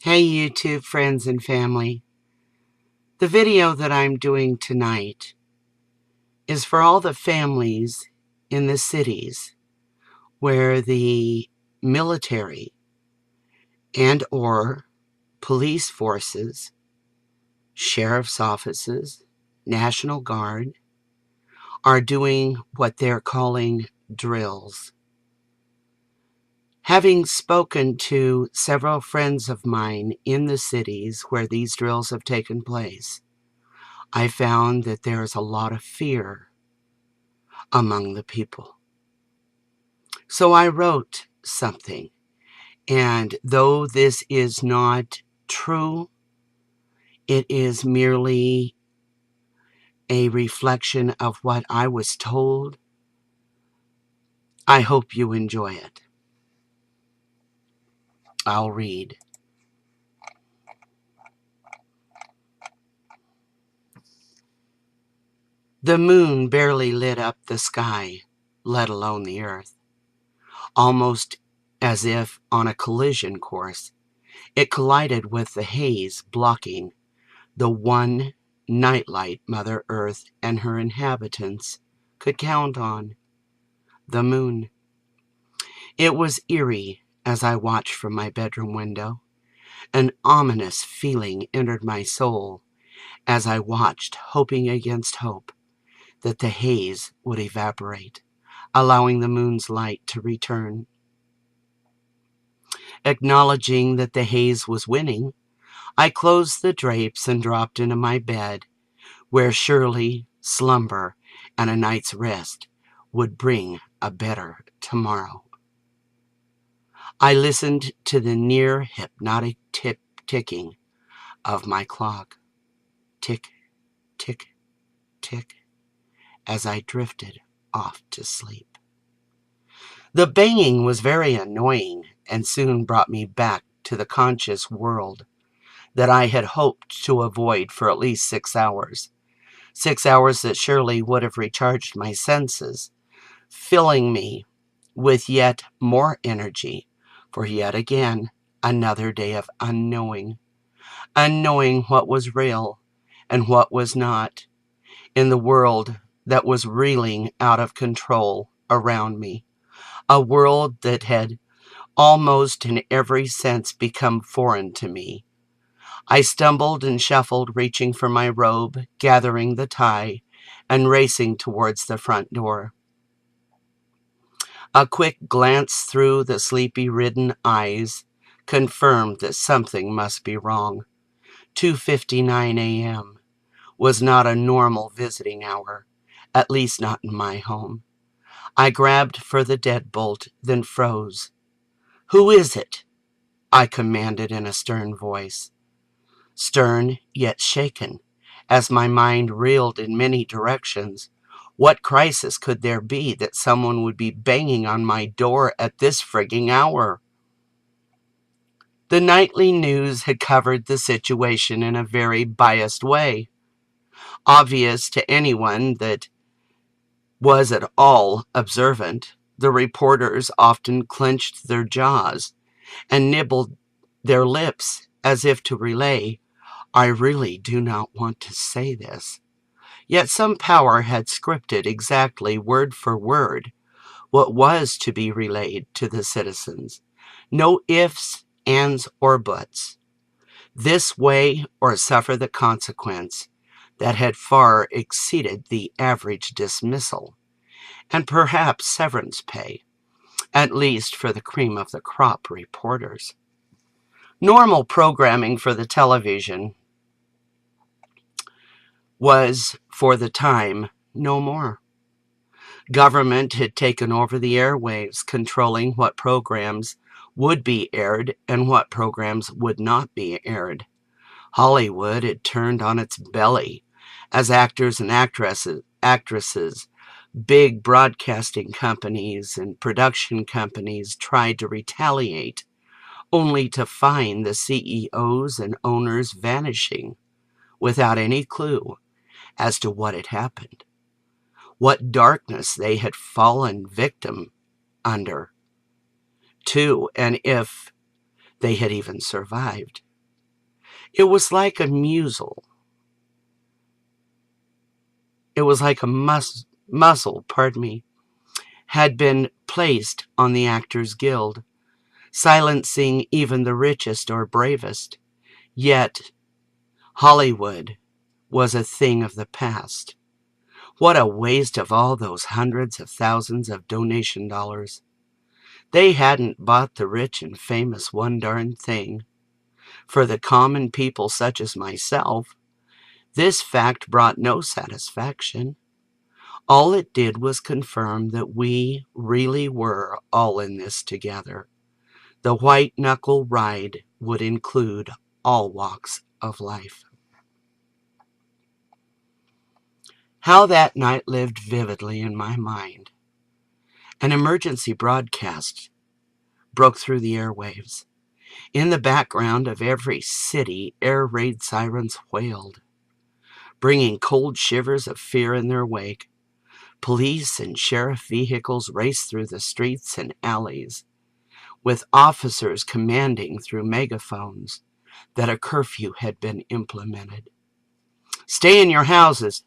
Hey YouTube friends and family. The video that I'm doing tonight is for all the families in the cities where the military and or police forces, sheriff's offices, National Guard are doing what they're calling drills. Having spoken to several friends of mine in the cities where these drills have taken place, I found that there is a lot of fear among the people. So I wrote something, and though this is not true, it is merely a reflection of what I was told. I hope you enjoy it. I'll read. The moon barely lit up the sky, let alone the earth. Almost as if on a collision course, it collided with the haze blocking the one nightlight Mother Earth and her inhabitants could count on, the moon. It was eerie as I watched from my bedroom window. An ominous feeling entered my soul as I watched, hoping against hope that the haze would evaporate, allowing the moon's light to return. Acknowledging that the haze was winning, I closed the drapes and dropped into my bed, where surely slumber and a night's rest would bring a better tomorrow. I listened to the near hypnotic ticking of my clock. Tick, tick, tick, as I drifted off to sleep. The banging was very annoying and soon brought me back to the conscious world that I had hoped to avoid for at least 6 hours. 6 hours that surely would have recharged my senses, filling me with yet more energy for yet again another day of unknowing what was real and what was not in the world that was reeling out of control around me, a world that had almost in every sense become foreign to me. I stumbled and shuffled, reaching for my robe, gathering the tie, and racing towards the front door. A quick glance through the sleepy-ridden eyes confirmed that something must be wrong. 2:59 a.m. was not a normal visiting hour, at least not in my home. I grabbed for the deadbolt, then froze. "Who is it?" I commanded in a stern voice. Stern yet shaken, as my mind reeled in many directions. What crisis could there be that someone would be banging on my door at this frigging hour? The nightly news had covered the situation in a very biased way. Obvious to anyone that was at all observant, the reporters often clenched their jaws and nibbled their lips as if to relay, "I really do not want to say this." Yet some power had scripted exactly word for word what was to be relayed to the citizens. No ifs, ands, or buts. This way or suffer the consequence that had far exceeded the average dismissal, and perhaps severance pay, at least for the cream of the crop reporters. Normal programming for the television was, for the time, no more. Government had taken over the airwaves, controlling what programs would be aired and what programs would not be aired. Hollywood had turned on its belly as actors and actresses, big broadcasting companies and production companies tried to retaliate, only to find the CEOs and owners vanishing without any clue as to what had happened, what darkness they had fallen victim under to, and if they had even survived. It was like a muscle. It was like a muzzle, had been placed on the Actors Guild, silencing even the richest or bravest. Yet, Hollywood was a thing of the past. What a waste of all those hundreds of thousands of donation dollars. They hadn't bought the rich and famous one darn thing. For the common people such as myself, this fact brought no satisfaction. All it did was confirm that we really were all in this together. The white knuckle ride would include all walks of life. How that night lived vividly in my mind. An emergency broadcast broke through the airwaves. In the background of every city, air raid sirens wailed, bringing cold shivers of fear in their wake. Police and sheriff vehicles raced through the streets and alleys, with officers commanding through megaphones that a curfew had been implemented. Stay in your houses.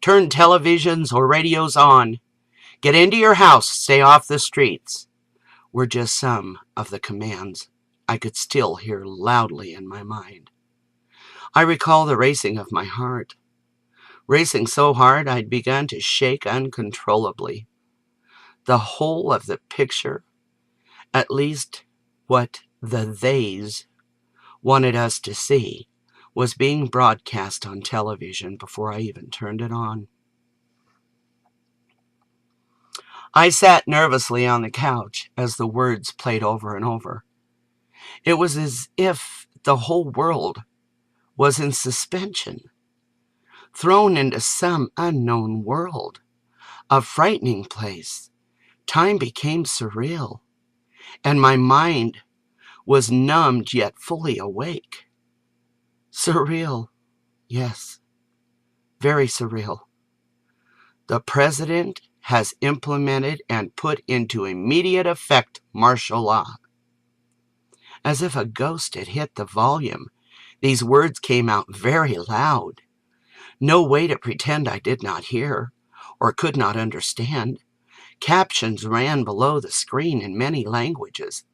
Turn televisions or radios on. Get into your house. Stay off the streets, were just some of the commands I could still hear loudly in my mind. I recall the racing of my heart, racing so hard I'd begun to shake uncontrollably. The whole of the picture, at least what the theys wanted us to see, was being broadcast on television before I even turned it on. I sat nervously on the couch as the words played over and over. It was as if the whole world was in suspension, thrown into some unknown world, a frightening place. Time became surreal, and my mind was numbed yet fully awake. Surreal, yes, very surreal. The president has implemented and put into immediate effect martial law. As if a ghost had hit the volume, these words came out very loud. No way to pretend I did not hear or could not understand. Captions ran below the screen in many languages.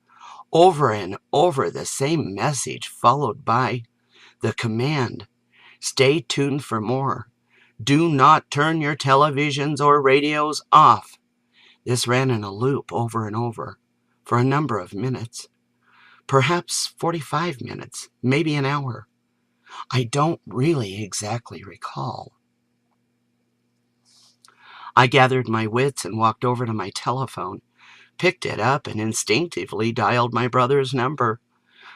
Over and over the same message, followed by the command, stay tuned for more. Do not turn your televisions or radios off. This ran in a loop over and over for a number of minutes, perhaps 45 minutes, maybe an hour. I don't really exactly recall. I gathered my wits and walked over to my telephone, picked it up and instinctively dialed my brother's number,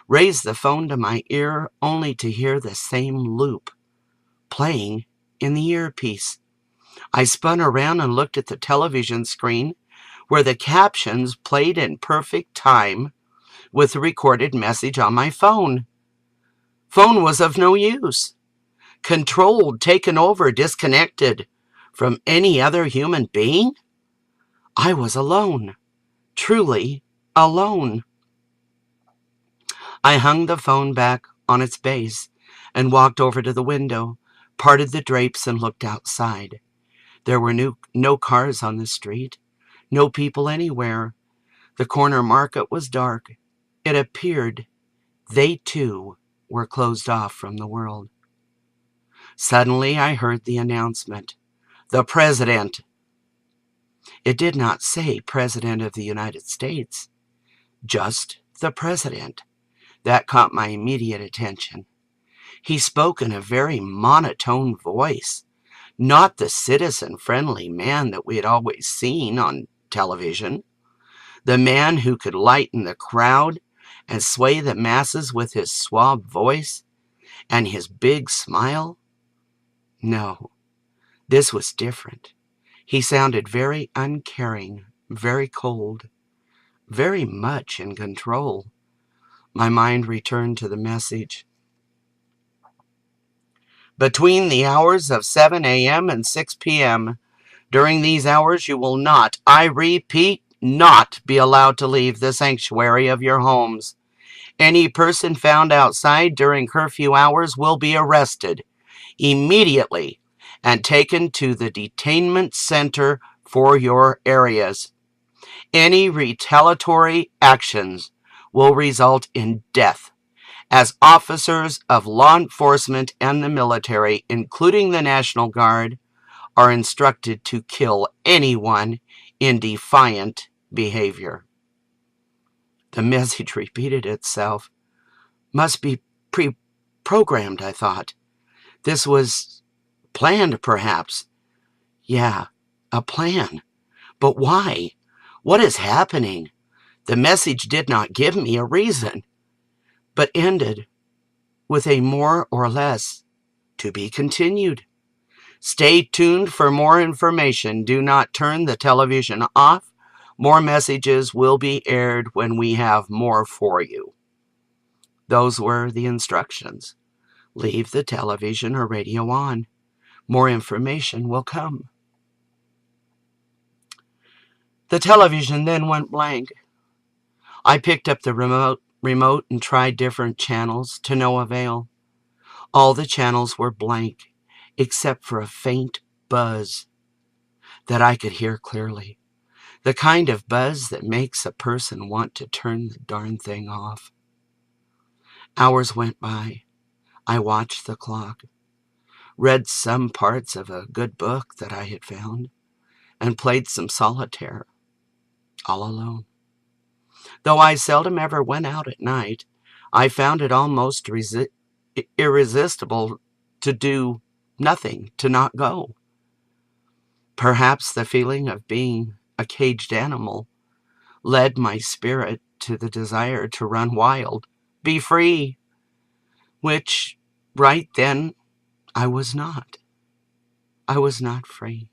raised the phone to my ear only to hear the same loop playing in the earpiece. I spun around and looked at the television screen where the captions played in perfect time with the recorded message on my phone. Phone was of no use. Controlled, taken over, disconnected from any other human being? I was alone. Truly alone. I hung the phone back on its base and walked over to the window, parted the drapes and looked outside. There were no cars on the street, no people anywhere. The corner market was dark. It appeared they too were closed off from the world. Suddenly I heard the announcement, "The President." It did not say President of the United States, just the President. That caught my immediate attention. He spoke in a very monotone voice, not the citizen-friendly man that we had always seen on television, the man who could lighten the crowd and sway the masses with his suave voice and his big smile. No, this was different. He sounded very uncaring, very cold, very much in control. My mind returned to the message. Between the hours of 7 a.m. and 6 p.m., during these hours you will not, I repeat, not be allowed to leave the sanctuary of your homes. Any person found outside during curfew hours will be arrested immediately and taken to the detainment center for your areas. Any retaliatory actions will result in death, as officers of law enforcement and the military, including the National Guard, are instructed to kill anyone in defiant behavior. The message repeated itself. Must be pre-programmed, I thought. This was planned, perhaps. Yeah, a plan. But why? What is happening? The message did not give me a reason, but ended with a more or less to be continued. Stay tuned for more information. Do not turn the television off. More messages will be aired when we have more for you. Those were the instructions. Leave the television or radio on. More information will come. The television then went blank. I picked up the remote and tried different channels to no avail. All the channels were blank, except for a faint buzz that I could hear clearly. The kind of buzz that makes a person want to turn the darn thing off. Hours went by. I watched the clock, read some parts of a good book that I had found, and played some solitaire, all alone. Though I seldom ever went out at night, I found it almost irresistible to do nothing, to not go. Perhaps the feeling of being a caged animal led my spirit to the desire to run wild, be free, which right then I was not. I was not free.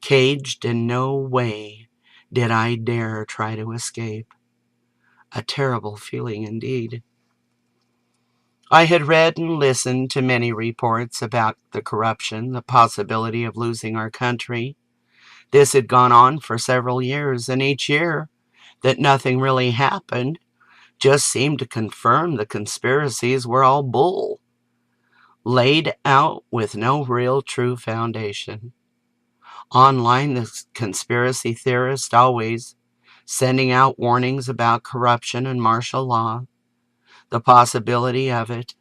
Caged, in no way did I dare try to escape. A terrible feeling indeed. I had read and listened to many reports about the corruption, the possibility of losing our country. This had gone on for several years, and each year that nothing really happened just seemed to confirm the conspiracies were all bull, laid out with no real true foundation. Online, the conspiracy theorist always sending out warnings about corruption and martial law, the possibility of it.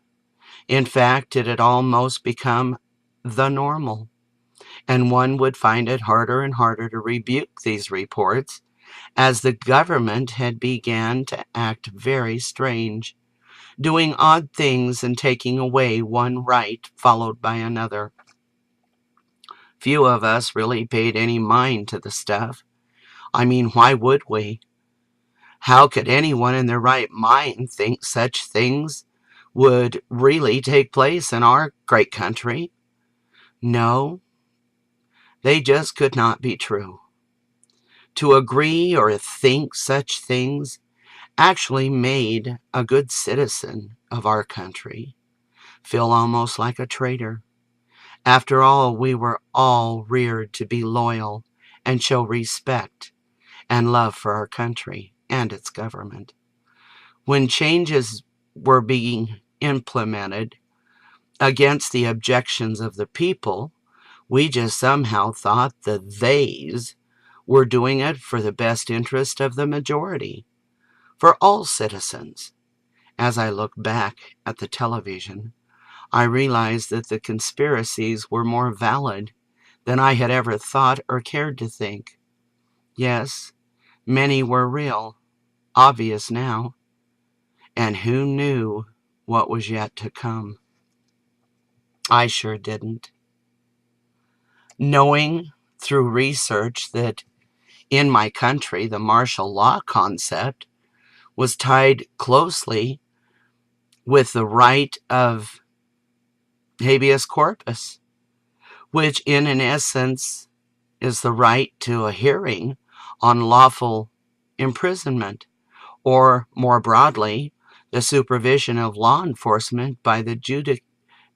In fact, it had almost become the normal, and one would find it harder and harder to rebuke these reports as the government had began to act very strange, doing odd things and taking away one right followed by another. Few of us really paid any mind to the stuff. I mean, why would we? How could anyone in their right mind think such things would really take place in our great country? No, they just could not be true. To agree or think such things actually made a good citizen of our country feel almost like a traitor. After all, we were all reared to be loyal and show respect and love for our country and its government. When changes were being implemented against the objections of the people, we just somehow thought the theys were doing it for the best interest of the majority, for all citizens. As I look back at the television, I realized that the conspiracies were more valid than I had ever thought or cared to think. Yes, many were real, obvious now, and who knew what was yet to come? I sure didn't. Knowing through research that in my country the martial law concept was tied closely with the right of habeas corpus, which in an essence is the right to a hearing on lawful imprisonment, or more broadly, the supervision of law enforcement by the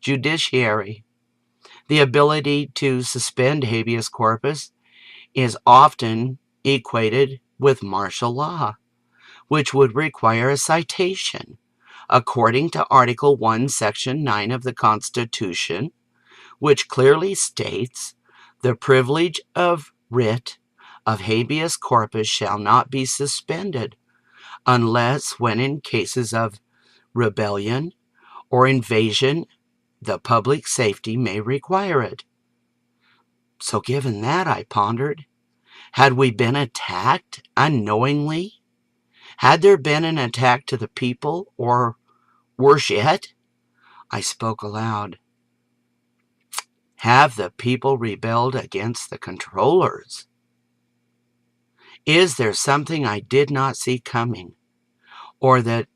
judiciary. The ability to suspend habeas corpus is often equated with martial law, which would require a citation. According to Article 1, Section 9 of the Constitution, which clearly states, the privilege of writ of habeas corpus shall not be suspended unless when in cases of rebellion or invasion the public safety may require it. So given that, I pondered, had we been attacked unknowingly? Had there been an attack to the people, or worse yet, I spoke aloud, have the people rebelled against the controllers? Is there something I did not see coming, or that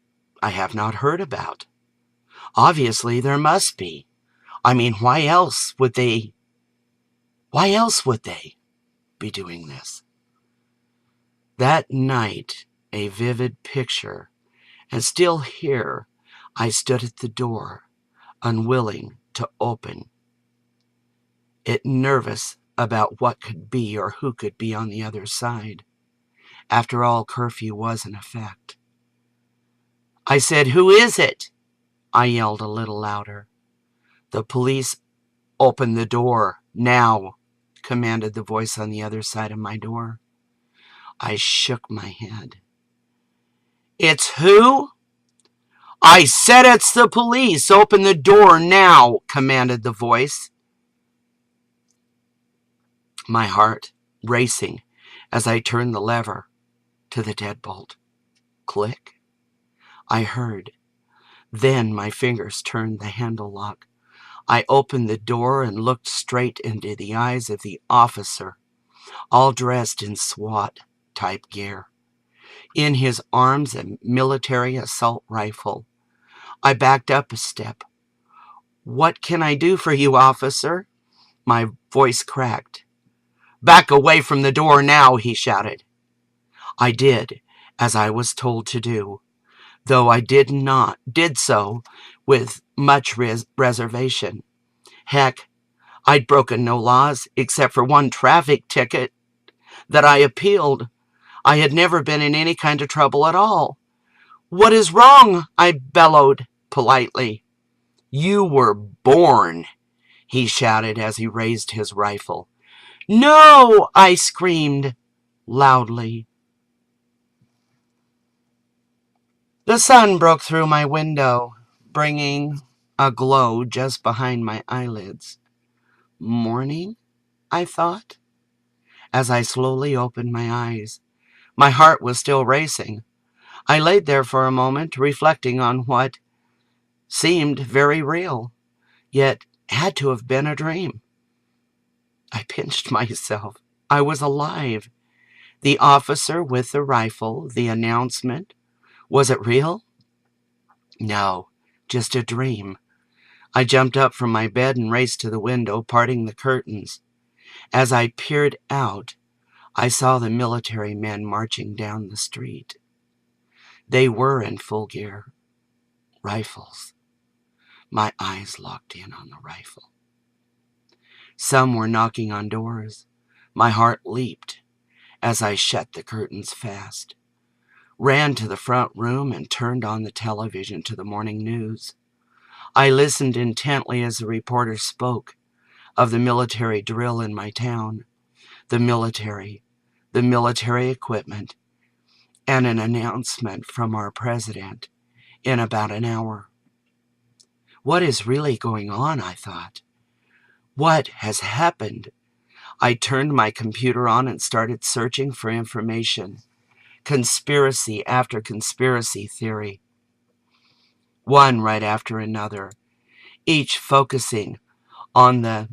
I have not heard about? Obviously, there must be. I mean, why else would they be doing this? That night, a vivid picture, and still here, I stood at the door, unwilling to open it, nervous about what could be or who could be on the other side. After all, curfew was in effect. I said, "Who is it?" I yelled a little louder. "The police. Open the door, now," commanded the voice on the other side of my door. I shook my head. "It's who?" "I said it's the police. Open the door now," commanded the voice. My heart racing as I turned the lever to the deadbolt. Click. I heard. Then my fingers turned the handle lock. I opened the door and looked straight into the eyes of the officer, all dressed in SWAT-type gear. In his arms, a military assault rifle. I backed up a step. "What can I do for you, officer?" My voice cracked. "Back away from the door now," he shouted. I did as I was told to do, though I did so with much reservation. Heck, I'd broken no laws except for one traffic ticket that I appealed. I had never been in any kind of trouble at all. "What is wrong?" I bellowed politely. "You were born," he shouted as he raised his rifle. "No!" I screamed loudly. The sun broke through my window, bringing a glow just behind my eyelids. Morning, I thought, as I slowly opened my eyes. My heart was still racing. I laid there for a moment, reflecting on what seemed very real, yet had to have been a dream. I pinched myself. I was alive. The officer with the rifle, the announcement. Was it real? No, just a dream. I jumped up from my bed and raced to the window, parting the curtains. As I peered out, I saw the military men marching down the street. They were in full gear. Rifles. My eyes locked in on the rifle. Some were knocking on doors. My heart leaped as I shut the curtains fast, ran to the front room and turned on the television to the morning news. I listened intently as the reporter spoke of the military drill in my town, the military equipment, and an announcement from our president in about an hour. What is really going on, I thought? What has happened? I turned my computer on and started searching for information. Conspiracy after conspiracy theory. One right after another, each focusing on the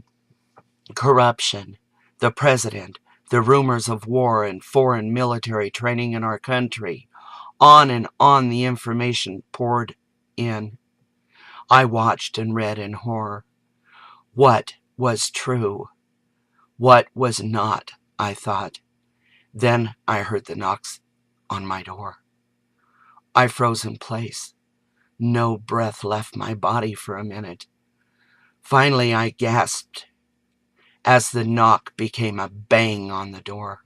corruption, the president, the rumors of war and foreign military training in our country. On and on the information poured in. I watched and read in horror. What was true? What was not, I thought. Then I heard the knocks on my door. I froze in place. No breath left my body for a minute. Finally, I gasped as the knock became a bang on the door.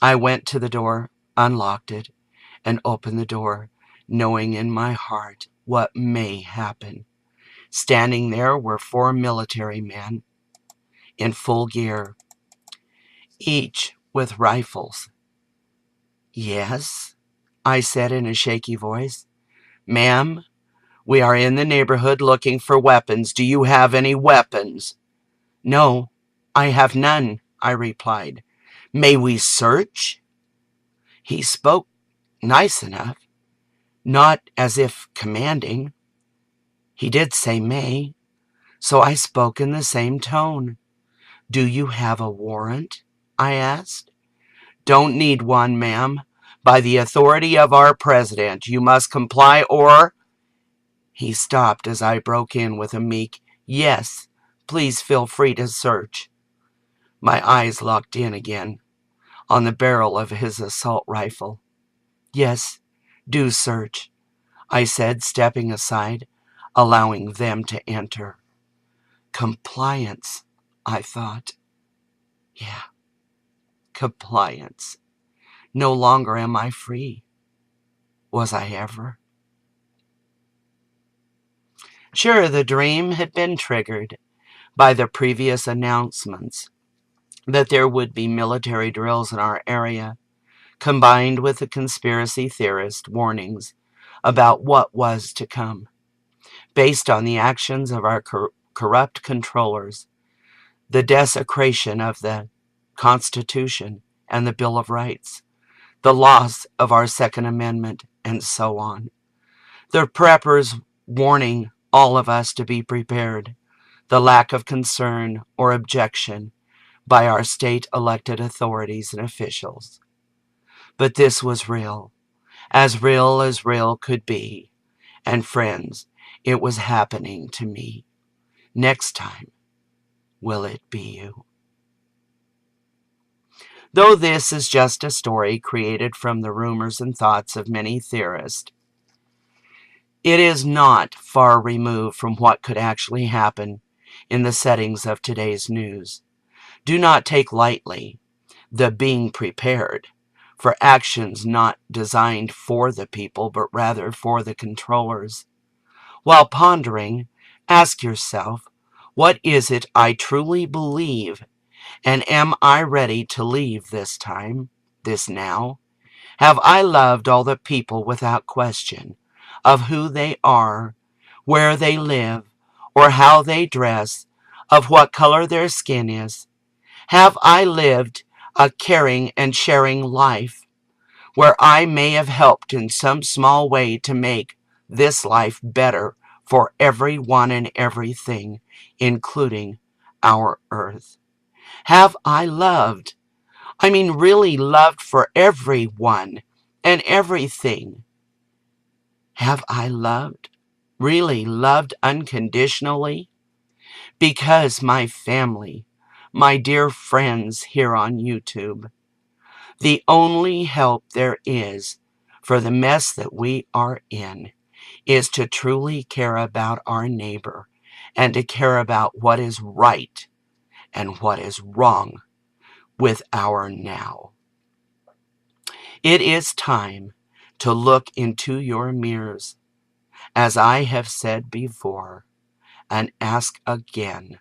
I went to the door, unlocked it, and opened the door, knowing in my heart what may happen. Standing there were 4 military men in full gear, each with rifles. "Yes," I said in a shaky voice. "Ma'am, we are in the neighborhood looking for weapons. Do you have any weapons?" "No, I have none," I replied. "May we search?" He spoke nice enough, not as if commanding. He did say may, so I spoke in the same tone. "Do you have a warrant?" I asked. "Don't need one, ma'am. By the authority of our president, you must comply or—" He stopped as I broke in with a meek, "Yes, please feel free to search." My eyes locked in again on the barrel of his assault rifle. "Yes, do search," I said, stepping aside, allowing them to enter. Compliance, I thought. Yeah, compliance. No longer am I free. Was I ever? Sure, the dream had been triggered by the previous announcements that there would be military drills in our area, combined with the conspiracy theorist warnings about what was to come, based on the actions of our corrupt controllers, the desecration of the Constitution and the Bill of Rights, the loss of our Second Amendment, and so on. The preppers warning all of us to be prepared, the lack of concern or objection by our state-elected authorities and officials. But this was real as real could be. And friends, it was happening to me. Next time, will it be you? Though this is just a story created from the rumors and thoughts of many theorists, it is not far removed from what could actually happen in the settings of today's news. Do not take lightly the being prepared for actions not designed for the people, but rather for the controllers. While pondering, ask yourself, what is it I truly believe, and am I ready to leave this time, this now? Have I loved all the people without question of who they are, where they live, or how they dress, of what color their skin is? Have I lived a caring and sharing life where I may have helped in some small way to make this life better for everyone and everything, including our earth? Have I loved? I mean, really loved for everyone and everything. Have I loved? Really loved unconditionally? Because my family, my dear friends here on YouTube, the only help there is for the mess that we are in is to truly care about our neighbor and to care about what is right and what is wrong with our now. It is time to look into your mirrors, as I have said before, and ask again,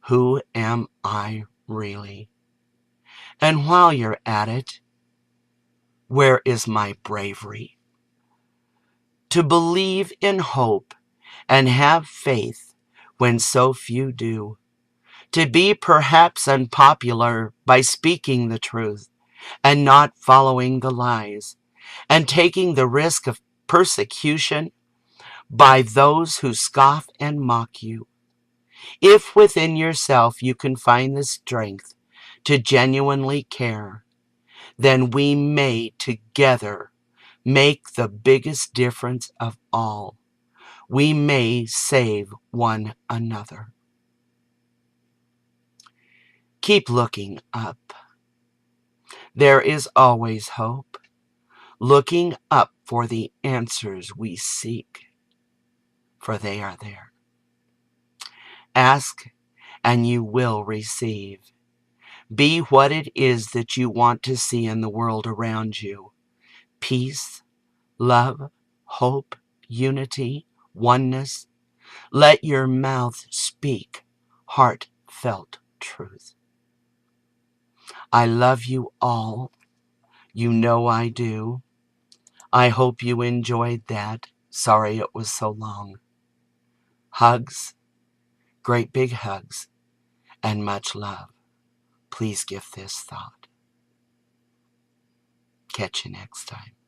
who am I really? And while you're at it, where is my bravery? To believe in hope and have faith when so few do. To be perhaps unpopular by speaking the truth and not following the lies, and taking the risk of persecution by those who scoff and mock you. If within yourself you can find the strength to genuinely care, then we may together make the biggest difference of all. We may save one another. Keep looking up. There is always hope. Looking up for the answers we seek, for they are there. Ask and you will receive. Be what it is that you want to see in the world around you. Peace, love, hope, unity, oneness. Let your mouth speak heartfelt truth. I love you all. You know I do. I hope you enjoyed that. Sorry it was so long. Hugs, great big hugs, and much love. Please give this thought. Catch you next time.